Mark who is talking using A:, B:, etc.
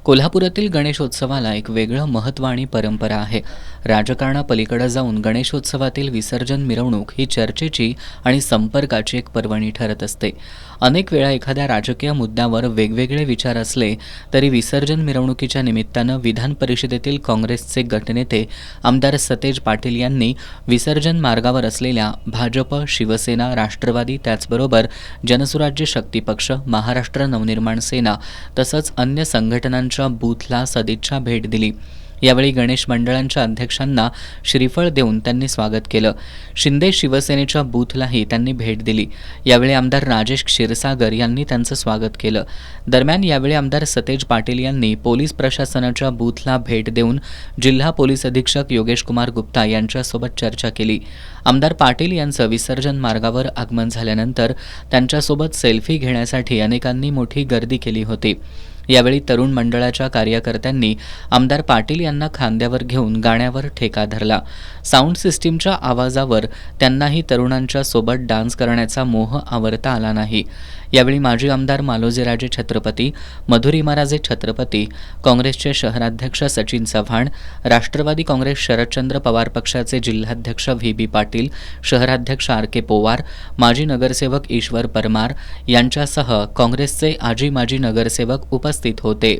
A: कोल्हापुरातील गणेशोत्सवाला एक वेगळं महत्त्व आणि परंपरा आहे. राजकारणापलीकडे जाऊन गणेशोत्सवातील विसर्जन मिरवणूक ही चर्चेची आणि संपर्काची एक पर्वणी ठरत असते. अनेक वेळा एखाद्या राजकीय मुद्द्यावर वेगवेगळे विचार असले तरी विसर्जन मिरवणुकीच्या निमित्तानं विधान परिषदेतील काँग्रेसचे गटनेते आमदार सतेज पाटील यांनी विसर्जन मार्गावर असलेल्या भाजप, शिवसेना, राष्ट्रवादी त्याचबरोबर जनसुराज्य शक्ती पक्ष, महाराष्ट्र नवनिर्माण सेना तसंच अन्य संघटनांच्या बूथला सदिच्छा भेट दिली. यावेळी गणेश मंडळांच्या अध्यक्षांना श्रीफळ देऊन त्यांनी स्वागत केलं. शिंदे शिवसेनेच्या बूथलाही त्यांनी भेट दिली. यावेळी आमदार राजेश क्षीरसागर यांनी त्यांचं स्वागत केलं. दरम्यान यावेळी आमदार सतेज पाटील यांनी पोलीस प्रशासनाच्या बूथला भेट देऊन जिल्हा पोलीस अधीक्षक योगेश कुमार गुप्ता यांच्यासोबत चर्चा केली. आमदार पाटील यांचं विसर्जन मार्गावर आगमन झाल्यानंतर त्यांच्यासोबत सेल्फी घेण्यासाठी अनेकांनी मोठी गर्दी केली होती. यावेळी तरुण मंडळाच्या कार्यकर्त्यांनी आमदार पाटील यांना खांद्यावर घेऊन गाण्यावर ठेका धरला. साऊंड सिस्टीमच्या आवाजावर त्यांनाही तरुणांच्या सोबत डान्स करण्याचा मोह आवरता आला नाही. यावेळी माजी आमदार मालोजीराजे छत्रपती, मधुरिमाराजे छत्रपती, काँग्रेसचे शहराध्यक्ष सचिन चव्हाण, राष्ट्रवादी काँग्रेस शरदचंद्र पवार पक्षाचे जिल्हाध्यक्ष व्ही. पाटील, शहराध्यक्ष आर. पोवार, माजी नगरसेवक ईश्वर परमार यांच्यासह काँग्रेसचे आजी माजी नगरसेवक उपस्थित होते.